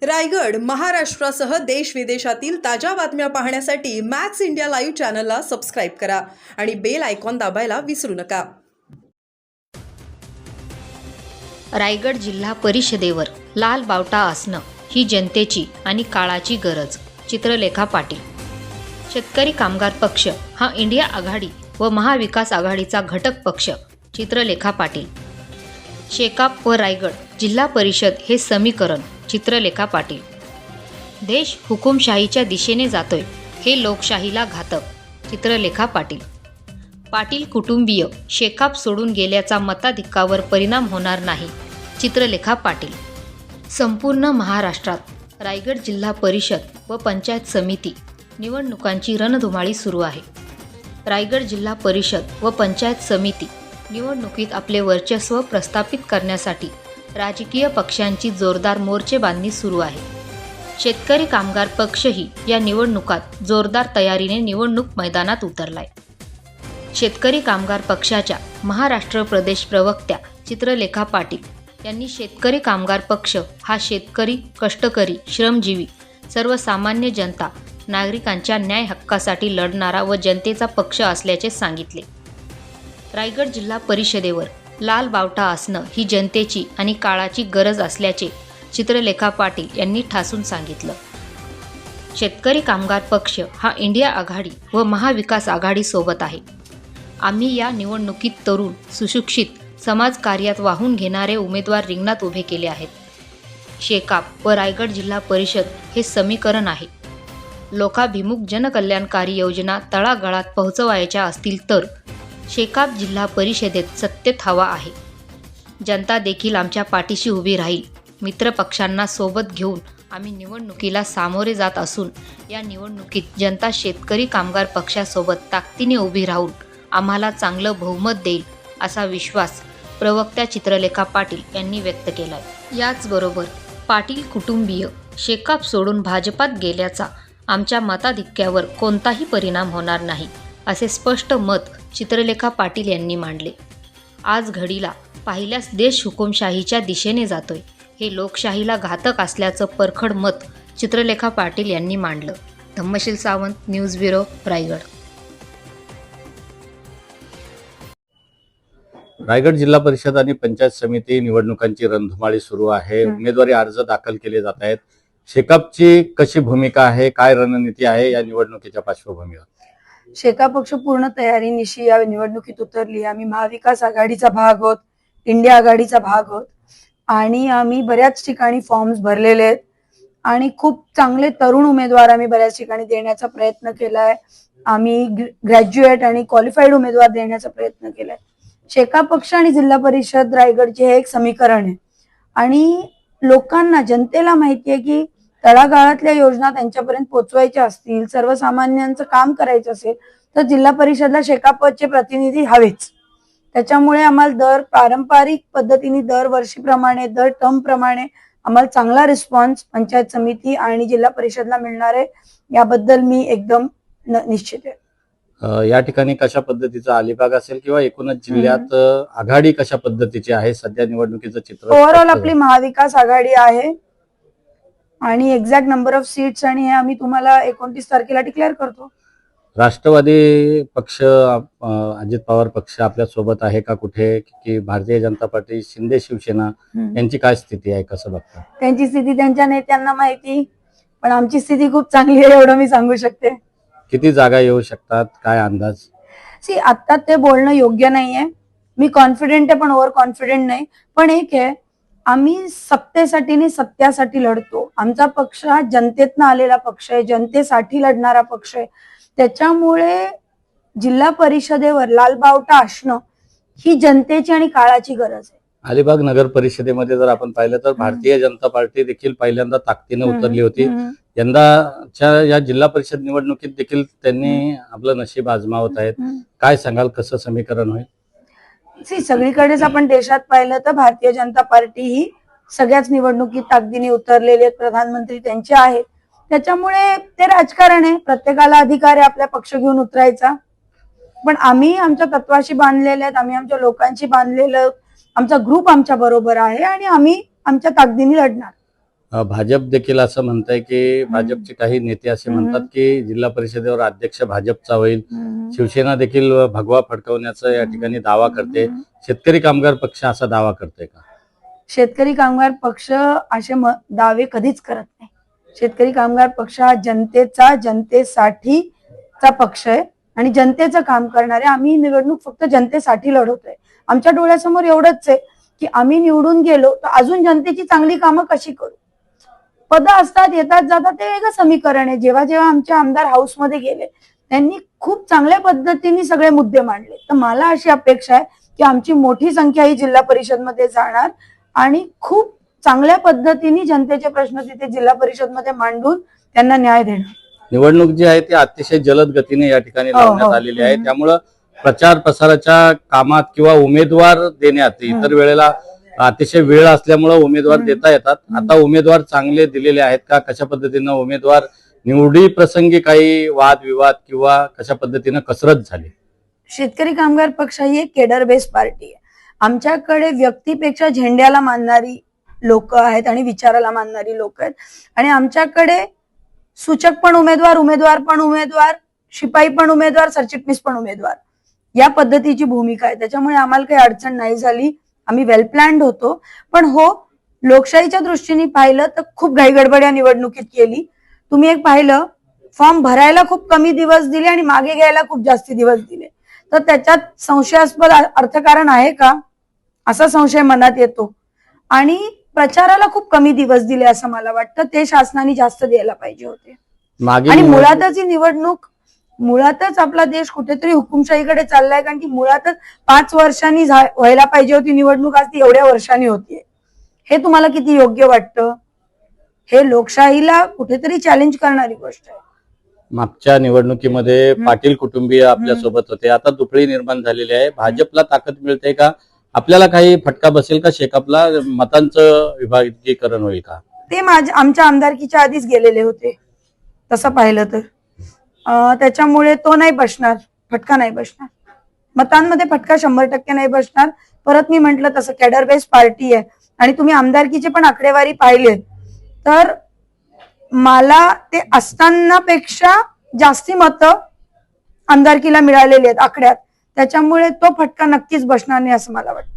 रायगड महाराष्ट्रासह देश विदेशातील ताज्या बातम्या पाहण्यासाठी मॅक्स इंडिया लाईव्ह चॅनलला सबस्क्राईब करा आणि बेल आयकॉन दाबायला विसरू नका. रायगड जिल्हा परिषदेवर लाल बावटा असणं ही जनतेची आणि काळाची गरज. चित्रलेखा पाटील. शेतकरी कामगार पक्ष हा इंडिया आघाडी व महाविकास आघाडीचा घटक पक्ष. चित्रलेखा पाटील. शेकाप व रायगड जिल्हा परिषद हे समीकरण. चित्रलेखा पाटील. देश हुकुमशाहीच्या दिशेने जातोय हे लोकशाहीला घातक. चित्रलेखा पाटील. पाटील कुटुंबीय शेकाप सोडून गेल्याचा मताधिक्यावर परिणाम होणार नाही. चित्रलेखा पाटील. संपूर्ण महाराष्ट्रात रायगड जिल्हा परिषद व पंचायत समिती निवडणुकांची रणधुमाळी सुरू आहे. रायगड जिल्हा परिषद व पंचायत समिती निवडणुकीत आपले वर्चस्व प्रस्थापित करण्यासाठी राजकीय पक्षांची जोरदार मोर्चेबांधणी सुरू आहे. शेतकरी कामगार पक्षही या निवडणुकात जोरदार तयारीने निवडणूक मैदानात उतरलाय. शेतकरी कामगार पक्षाच्या महाराष्ट्र प्रदेश प्रवक्त्या चित्रलेखा पाटील यांनी शेतकरी कामगार पक्ष हा शेतकरी, कष्टकरी, श्रमजीवी, सर्वसामान्य जनता, नागरिकांच्या न्याय हक्कासाठी लढणारा व जनतेचा पक्ष असल्याचे सांगितले. रायगड जिल्हा परिषदेवर लाल बावटा असणं ही जनतेची आणि काळाची गरज असल्याचे चित्रलेखा पाटील यांनी ठासून सांगितलं. शेतकरी कामगार पक्ष हा इंडिया आघाडी व महाविकास आघाडी सोबत आहे. आम्ही या निवडणुकीत तरुण, सुशिक्षित, समाजकार्यात वाहून घेणारे उमेदवार रिंगणात उभे केले आहेत. शेकाप व रायगड जिल्हा परिषद हे समीकरण आहे. लोकाभिमुख जनकल्याणकारी योजना तळागाळात पोहोचवायच्या असतील तर शेकाप जिल्हा परिषदेत सत्तेत हवा आहे. जनता देखील आमच्या पाठीशी उभी राहील. मित्रपक्षांना सोबत घेऊन आम्ही निवडणुकीला सामोरे जात असून या निवडणुकीत जनता शेतकरी कामगार पक्षासोबत ताकदीने उभी राहून आम्हाला चांगलं बहुमत देईल असा विश्वास प्रवक्त्या चित्रलेखा पाटील यांनी व्यक्त केलाय. याचबरोबर पाटील कुटुंबीय शेकाप सोडून भाजपात गेल्याचा आमच्या मताधिक्यावर कोणताही परिणाम होणार नाही असे स्पष्ट मत चित्रलेखा पाटील यांनी मांडले. आज घडीला पाहिल्यास देश हुकुमशाहीच्या दिशेने जातोय हे लोकशाहीला घातक असल्याचं परखड मत चित्रलेखा पाटील यांनी मांडलं. Dhammashil Sawant, news bureau, Raigad. रायगड जिल्हा परिषद आणि पंचायत समिती निवडणुकांची रणधुमाळी सुरू आहे. उमेदवारी अर्ज दाखल केले जात आहेत. शेकापची कशी भूमिका आहे, काय रणनीती आहे या निवडणुकीच्या पार्श्वभूमीवर? शेकाप पक्ष पूर्ण तयारीनिशी या निवडणुकीत उतरली. आम्ही महाविकास आघाडीचा भाग आहोत, इंडिया आघाडीचा भाग आहोत आणि आम्ही बऱ्याच ठिकाणी फॉर्म्स भरलेले आहेत आणि खूप चांगले तरुण उमेदवार आम्ही बऱ्याच ठिकाणी देण्याचा प्रयत्न केलाय. आम्ही ग्रॅज्युएट आणि क्वालिफाईड उमेदवार देण्याचा प्रयत्न केलाय. शेकाप पक्ष आणि जिल्हा परिषद रायगडचे हे एक समीकरण आहे आणि लोकांना, जनतेला माहिती आहे की तळागाळातल्या योजना त्यांच्यापर्यंत पोहोचवायच्या असतील, सर्वसामान्यांचं काम करायचं असेल तर जिल्हा परिषदला शेकापचे प्रतिनिधी हवेच. त्याच्यामुळे आम्हाला पारंपरिक पद्धतीने दरवर्षीप्रमाणे, दर टर्म प्रमाणे आम्हाला चांगला रिस्पॉन्स पंचायत समिती आणि जिल्हा परिषदला मिळणार आहे याबद्दल मी एकदम निश्चित आहे. या ठिकाणी कशा पद्धतीचा अलिबाग असेल किंवा एकूणच जिल्ह्यात आघाडी कशा पद्धतीची आहे सध्या निवडणुकीचं चित्र? ओव्हरऑल आपली महाविकास आघाडी आहे आणि एक्झॅक्ट नंबर ऑफ सीट्स आणि हे आम्ही तुम्हाला 29 तारखेला डिक्लेअर करतो. राष्ट्रवादी पक्ष, अजित पवार पक्ष आपल्या सोबत आहे का कुठे, की भारतीय जनता पार्टी, शिंदे शिवसेना यांची काय स्थिती आहे, कसं बघता? त्यांची स्थिती त्यांच्या नेत्यांना माहिती, पण आमची स्थिती खूप चांगली आहे एवढं मी सांगू शकते. किती जागा येऊ शकतात, काय अंदाज? आता ते बोलणं योग्य नाहीये. मी कॉन्फिडेंट आहे पण ओव्हर कॉन्फिडेंट नाही. पण एक आहे, आम्ही सत्तेसाठी नाही सत्यासाठी लढतो. आमचा पक्ष हा जनतेतनं आलेला पक्ष आहे, जनतेसाठी लढणारा पक्ष आहे. त्याच्यामुळे जिल्हा परिषदेवर लालबावटा असणं ही जनतेची आणि काळाची गरज आहे. अलिबाग नगर परिषदेमध्ये जर आपण पाहिलं तर भारतीय जनता पार्टी देखील पहिल्यांदा ताकदीने उतरली होती. यंदाच्या या जिल्हा परिषद निवडणुकीत देखील त्यांनी आपलं नशीब आजमावत आहेत. काय सांगाल, कसं समीकरण होईल? सगळीकडेच आपण देशात पाहिलं तर भारतीय जनता पार्टी ही सगळ्याच निवडणुकीत ताकदीने उतरलेले आहेत. प्रधानमंत्री त्यांचे आहेत. त्याच्यामुळे ते राजकारण आहे. प्रत्येकाला अधिकार आहे आपला पक्ष घेऊन उतरायचा. पण आम्ही आमच्या तत्वाशी बांधलेले आहेत, आम्ही आमच्या लोकांशी बांधलेलं, आमचा ग्रुप आमच्या बरोबर आहे आणि आम्ही आमच्या ताकदीने लढणार. भाजप देखील असं म्हणतंय की भाजपचे काही नेते असे म्हणतात की जिल्हा परिषदेवर अध्यक्ष भाजपचा होईल. शिवसेना देखील भगवा फडकवण्याचा या ठिकाणी दावा करते. शेतकरी कामगार पक्ष असा दावा करते का? शेतकरी कामगार पक्ष असे दावे कधीच करत नाही. शेतकरी कामगार पक्ष हा जनतेचा, जनतेसाठीचा पक्ष आहे आणि जनतेचं काम करणारे. आम्ही निवडणूक फक्त जनतेसाठी लढवतोय. आमच्या डोळ्यासमोर एवढंच आहे की आम्ही निवडून गेलो तर अजून जनतेची चांगली कामं कशी करू. पद असतात, येतात जातात, ते वेगळं समीकरण आहे. जेव्हा जेव्हा आमचे आमदार हाऊसमध्ये गेले त्यांनी खूप चांगल्या पद्धतीने सगळे मुद्दे मांडले. तर मला अशी अपेक्षा आहे की आमची मोठी संख्या ही जिल्हा परिषदमध्ये जाणार आणि खूप चांगल्या पद्धतीने जनतेचे प्रश्न तिथे जिल्हा परिषदमध्ये मांडून त्यांना न्याय देणार. निवडणूक जी आहे ती अतिशय जलद गतीने या ठिकाणी लावण्यात आलेली आहे. त्यामुळं प्रचार प्रसाराच्या कामात किंवा उमेदवार देण्यात इतर वेळेला अतिशय वेळ असल्यामुळे उमेदवार देता येतात. आता उमेदवार चांगले दिलेले आहेत का? कशा पद्धतीनं उमेदवार निवडी प्रसंगी काही वादविवाद किंवा कशा पद्धतीनं कसरत झाली? शेतकरी कामगार पक्ष ही एक केडर बेस्ड पार्टी आहे. आमच्याकडे व्यक्तीपेक्षा झेंड्याला मानणारी लोक आहेत आणि विचाराला मानणारी लोक आहेत. आणि आमच्याकडे सूचक पण उमेदवार, उमेदवार पण उमेदवार, शिपाई पण उमेदवार, सरचिटणीस पण उमेदवार, या पद्धतीची भूमिका आहे. त्याच्यामुळे आम्हाला काही अडचण नाही झाली. आम्ही वेल प्लॅन्ड होतो. पण हो, लोकशाहीच्या दृष्टीने पाहिलं तर खूप घाईगडबड या निवडणुकीत केली. तुम्ही एक पाहिलं, फॉर्म भरायला खूप कमी दिवस दिले आणि मागे घ्यायला खूप जास्त दिवस दिले. तर त्याच्यात संशयास्पद अर्थकारण आहे का असा संशय मनात येतो. आणि प्रचाराला खूप कमी दिवस दिले असं मला वाटतं. ते शासनाने जास्त द्यायला पाहिजे होते. आणि मुळातच ही निवडणूक, मुळातच आपला देश कुठेतरी हुकुमशाहीकडे चाललाय. कारण की मुळातच 5 वर्षांनी व्हायला पाहिजे होती निवडणूक, आज ती एवढ्या वर्षांनी होतीये. हे तुम्हाला किती योग्य वाटतं? हे लोकशाहीला कुठेतरी चॅलेंज करणारी गोष्ट आहे. मागच्या निवडणुकीमध्ये पाटील कुटुंबीय आपल्या सोबत होते. आता दुफळी निर्माण झालेली आहे. भाजपला ताकद मिळते का? आपल्याला काही फटका बसेल का? शेकापला मतांचं विभागीकरण होईल का? ते आमच्या आमदारकीच्या आधीच गेलेले होते तसं पाहिलं तर. त्याच्यामुळे तो नाही बसणार, फटका नाही बसणार. मतांमध्ये फटका 100% नाही बसणार. परत मी म्हंटल तसं कॅडर बेस्ड पार्टी आहे आणि तुम्ही आमदारकीचे पण आकडेवारी पाहिले तर मला ते असताना पेक्षा जास्ती मतं आमदारकीला मिळालेली आहेत आकड्यात. त्याच्यामुळे तो फटका नक्कीच बसणार नाही असं मला वाटतं.